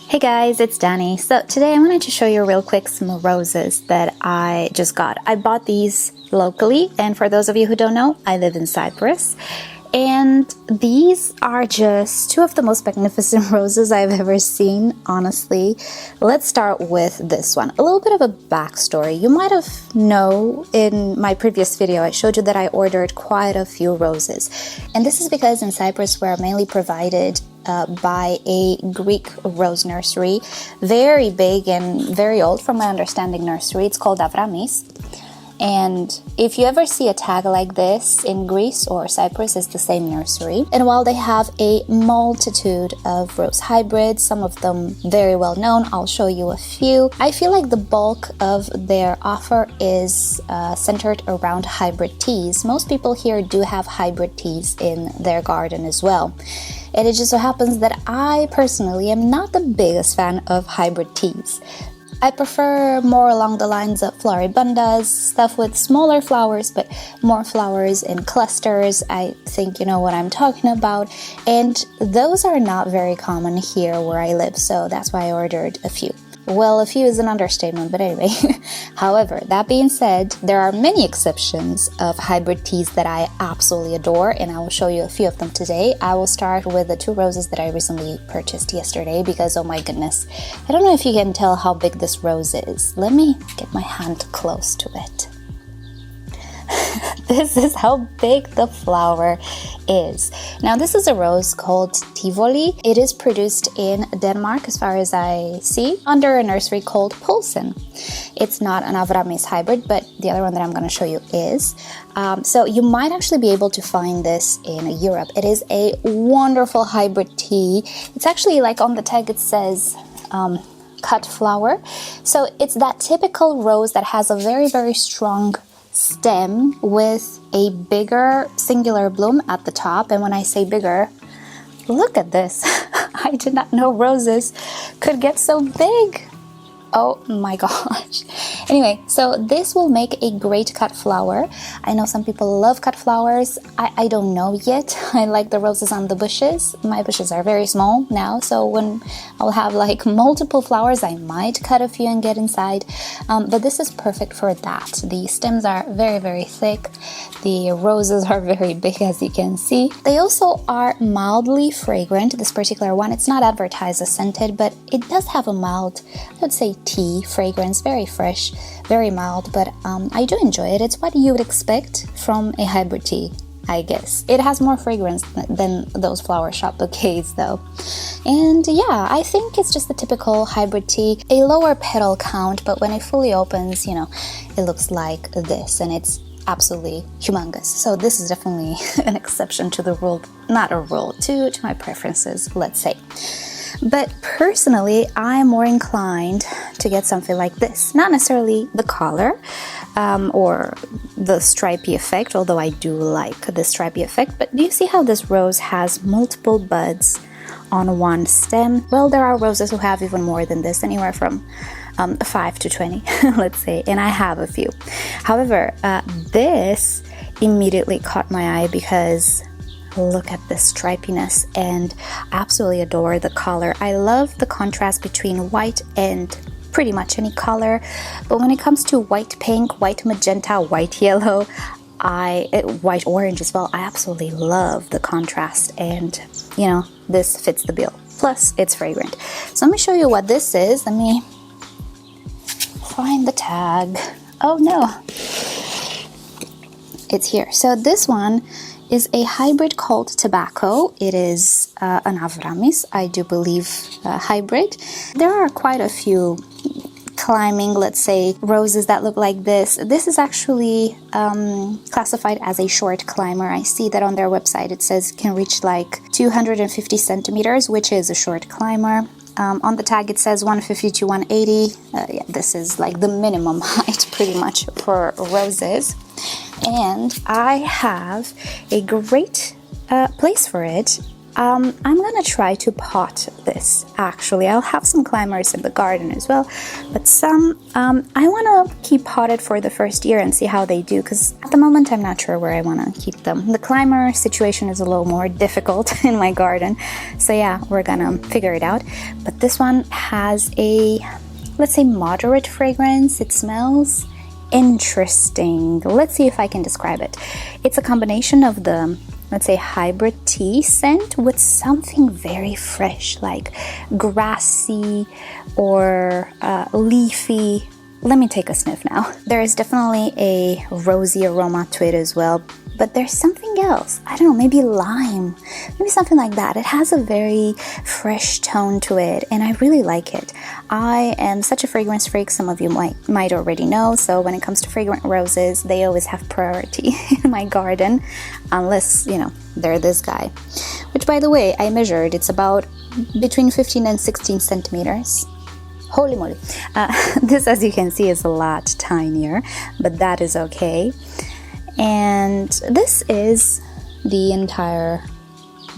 Hey guys, it's Danny. So today I wanted to show you real quick some roses that I just got. I bought these locally, and for those of you who don't know, I live in Cyprus. And these are just two of the most magnificent roses I've ever seen, honestly. Let's start with this one. A little bit of a backstory. You might have known in my previous video, I showed you that I ordered quite a few roses. And this is because in Cyprus we're mainly provided by a Greek rose nursery. Very big and very old, from my understanding, nursery. It's called Avramis. And if you ever see a tag like this in Greece or Cyprus, it's the same nursery. And while they have a multitude of rose hybrids, some of them very well known, I'll show you a few. I feel like the bulk of their offer is centered around hybrid teas. Most people here do have hybrid teas in their garden as well. And it just so happens that I personally am not the biggest fan of hybrid teas. I prefer more along the lines of floribundas, stuff with smaller flowers, but more flowers in clusters. I think you know what I'm talking about. And those are not very common here where I live, so that's why I ordered a few. Well, a few is an understatement, but anyway. However, that being said, there are many exceptions of hybrid teas that I absolutely adore, and I will show you a few of them today. I will start with the two roses that I recently purchased yesterday because, oh my goodness, I don't know if you can tell how big this rose is. Let me get my hand close to it. This is how big the flower is. Now, this is a rose called Tivoli. It is produced in Denmark, as far as I see, under a nursery called Poulsen. It's not an Avramis hybrid, but the other one that I'm going to show you is. So you might actually be able to find this in Europe. It is a wonderful hybrid tea. It's actually, like on the tag it says, cut flower. So it's that typical rose that has a very, very strong stem with a bigger singular bloom at the top. And when I say bigger, look at this. I did not know roses could get so big. Oh my gosh. Anyway, so this will make a great cut flower. I know some people love cut flowers. I don't know yet. I like the roses on the bushes. My bushes are very small now, so when I'll have like multiple flowers, I might cut a few and get inside. But this is perfect for that. The stems are very, very thick. The roses are very big, as you can see. They also are mildly fragrant. This particular one, it's not advertised as scented, but it does have a mild, I would say, tea fragrance, very fresh, very mild, but I do enjoy it. It's what you would expect from a hybrid tea, I guess. It has more fragrance than those flower shop bouquets though. And yeah, I think it's just the typical hybrid tea, a lower petal count, but when it fully opens, you know, it looks like this, and it's absolutely humongous. So this is definitely an exception to the rule, not a rule, to my preferences, let's say. But personally, I'm more inclined to get something like this. Not necessarily the color or the stripy effect, although I do like the stripy effect. But do you see how this rose has multiple buds on one stem? Well, there are roses who have even more than this, anywhere from 5 to 20, let's say, and I have a few. However, this immediately caught my eye because look at this stripiness, and I absolutely adore the color. I love the contrast between white and pretty much any color, but when it comes to white pink, white magenta, white yellow, white orange as well, I absolutely love the contrast, and you know, this fits the bill. Plus, it's fragrant. So let me show you what this is. Let me find the tag. Oh no, it's here. So this one is a hybrid called Tobacco. It is an Avramis, I do believe, hybrid. There are quite a few climbing, let's say, roses that look like this. This is actually classified as a short climber. I see that on their website it says can reach like 250 centimeters, which is a short climber. On the tag it says 150 to 180. Yeah, this is like the minimum height pretty much for roses. And I have a great place for it I'm gonna try to pot this. Actually, I'll have some climbers in the garden as well, but some I want to keep potted for the first year and see how they do, because at the moment I'm not sure where I want to keep them. The climber situation is a little more difficult in my garden, so yeah, we're gonna figure it out. But this one has a, let's say, moderate fragrance. It smells interesting. Let's see if I can describe it. It's a combination of the, let's say, hybrid tea scent with something very fresh, like grassy or leafy. Let me take a sniff now. There is definitely a rosy aroma to it as well, but there's something else. I don't know, maybe lime, maybe something like that. It has a very fresh tone to it, and I really like it. I am such a fragrance freak, some of you might already know, so when it comes to fragrant roses, they always have priority in my garden, unless, you know, they're this guy. Which, by the way, I measured, it's about between 15 and 16 centimeters. Holy moly. This, as you can see, is a lot tinier, but that is okay. And this is the entire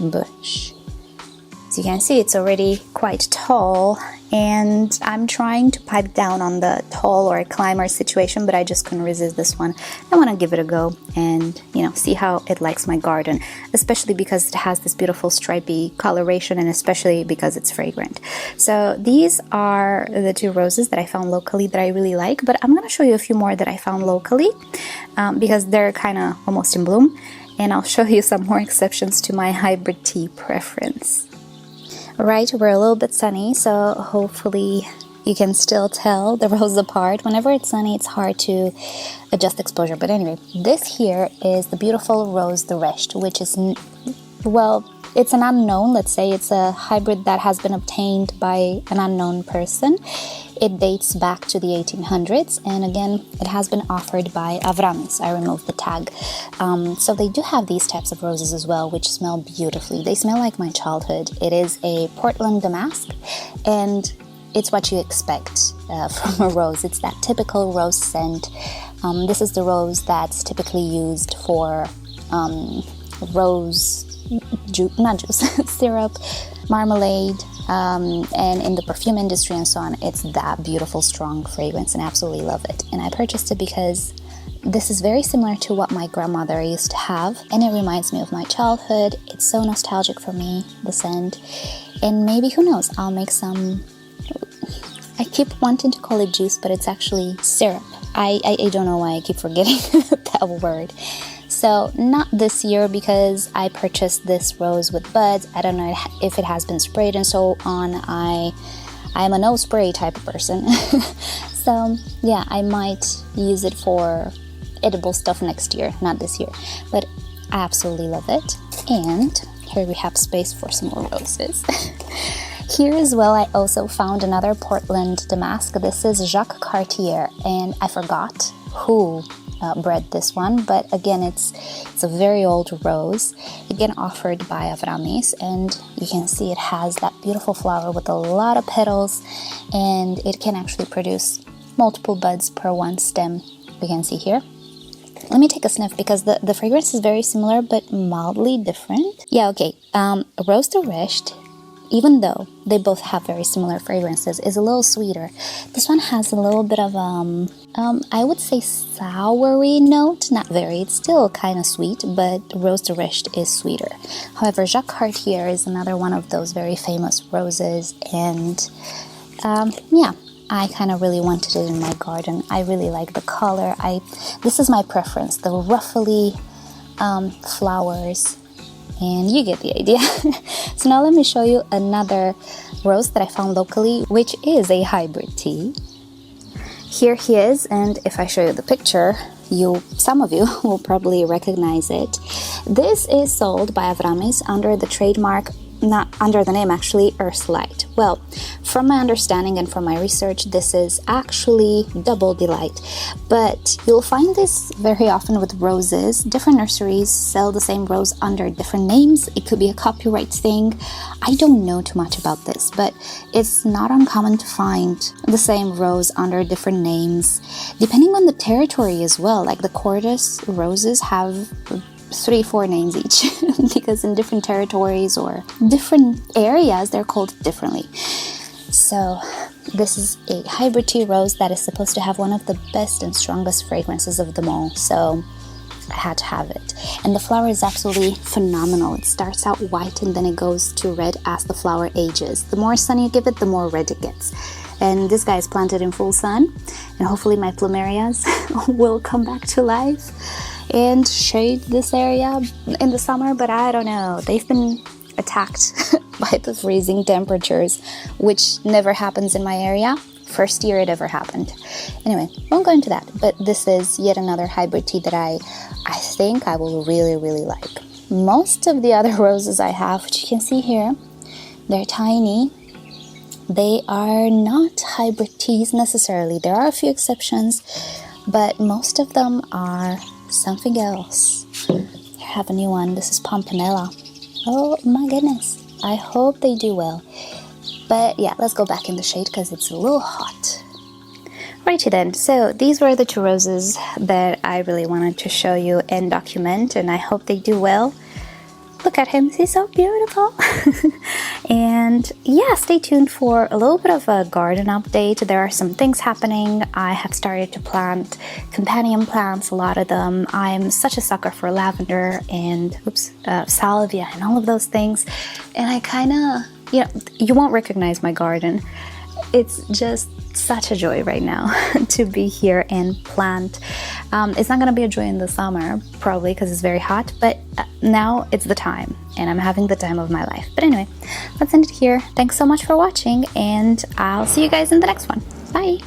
bush. As you can see, it's already quite tall, and I'm trying to pipe down on the tall or climber situation, but I just couldn't resist this one. I want to give it a go and, you know, see how it likes my garden, especially because it has this beautiful stripy coloration, and especially because it's fragrant. So these are the two roses that I found locally that I really like, but I'm going to show you a few more that I found locally because they're kind of almost in bloom, and I'll show you some more exceptions to my hybrid tea preference. Right, we're a little bit sunny, so hopefully you can still tell the roses apart. Whenever it's sunny, it's hard to adjust exposure. But anyway, this here is the beautiful Rose de Recht, which is, well, it's an unknown. Let's say it's a hybrid that has been obtained by an unknown person. It dates back to the 1800s, and again, it has been offered by Avramis. I removed the tag. So they do have these types of roses as well, which smell beautifully. They smell like my childhood. It is a Portland damask, and it's what you expect from a rose. It's that typical rose scent. This is the rose that's typically used for rose syrup, marmalade, and in the perfume industry and so on. It's that beautiful, strong fragrance, and I absolutely love it. And I purchased it because this is very similar to what my grandmother used to have, and it reminds me of my childhood. It's so nostalgic for me, the scent. And maybe, who knows, I'll make some, I keep wanting to call it juice, but it's actually syrup. I don't know why I keep forgetting that word. So not this year, because I purchased this rose with buds. I don't know if it has been sprayed and so on. I'm a no spray type of person. So yeah, I might use it for edible stuff next year, not this year. But I absolutely love it. And here we have space for some more roses. Here as well, I also found another Portland damask. This is Jacques Cartier, and I forgot who bred this one, but again, it's a very old rose, again offered by Avramis, and you can see it has that beautiful flower with a lot of petals, and it can actually produce multiple buds per one stem. We can see here. Let me take a sniff, because the fragrance is very similar but mildly different. Yeah, okay. Rose de Recht, even though they both have very similar fragrances, is a little sweeter. This one has a little bit of, I would say, soury note. Not very, it's still kind of sweet, but Rose de Recht is sweeter. However, Jacques Cartier is another one of those very famous roses, and yeah, I kind of really wanted it in my garden. I really like the color. This is my preference, the ruffly flowers. And you get the idea. So now let me show you another rose that I found locally, which is a hybrid tea. Here he is, and if I show you the picture, some of you will probably recognize it. This is sold by Avramis under the trademark, not under the name actually, Earthlight. Well, from my understanding and from my research, this is actually Double Delight, but you'll find this very often with roses. Different nurseries sell the same rose under different names. It could be a copyright thing. I don't know too much about this, but it's not uncommon to find the same rose under different names, depending on the territory as well. Like the Cordes roses have 3-4 names each. because in different territories or different areas, they're called differently. So this is a hybrid tea rose that is supposed to have one of the best and strongest fragrances of them all. So I had to have it. And the flower is absolutely phenomenal. It starts out white and then it goes to red as the flower ages. The more sun you give it, the more red it gets. And this guy is planted in full sun, and hopefully my plumerias will come back to life and shade this area in the summer, but I don't know. They've been attacked by the freezing temperatures, which never happens in my area. First year it ever happened. Anyway, won't go into that, but this is yet another hybrid tea that I think I will really, really like. Most of the other roses I have, which you can see here, they're tiny. They are not hybrid teas necessarily. There are a few exceptions, but most of them are something else. I have a new one. This is Pompanella. Oh my goodness. I hope they do well. But yeah, let's go back in the shade because it's a little hot. Righty then, so these were the two roses that I really wanted to show you and document, and I hope they do well. Look at him, he's so beautiful. And yeah, stay tuned for a little bit of a garden update. There are some things happening. I have started to plant companion plants, a lot of them. I'm such a sucker for lavender and salvia and all of those things. And I kind of, you won't recognize my garden. It's just such a joy right now to be here and plant. It's not going to be a joy in the summer, probably because it's very hot, but now it's the time and I'm having the time of my life. But anyway, let's end it here. Thanks so much for watching and I'll see you guys in the next one. Bye!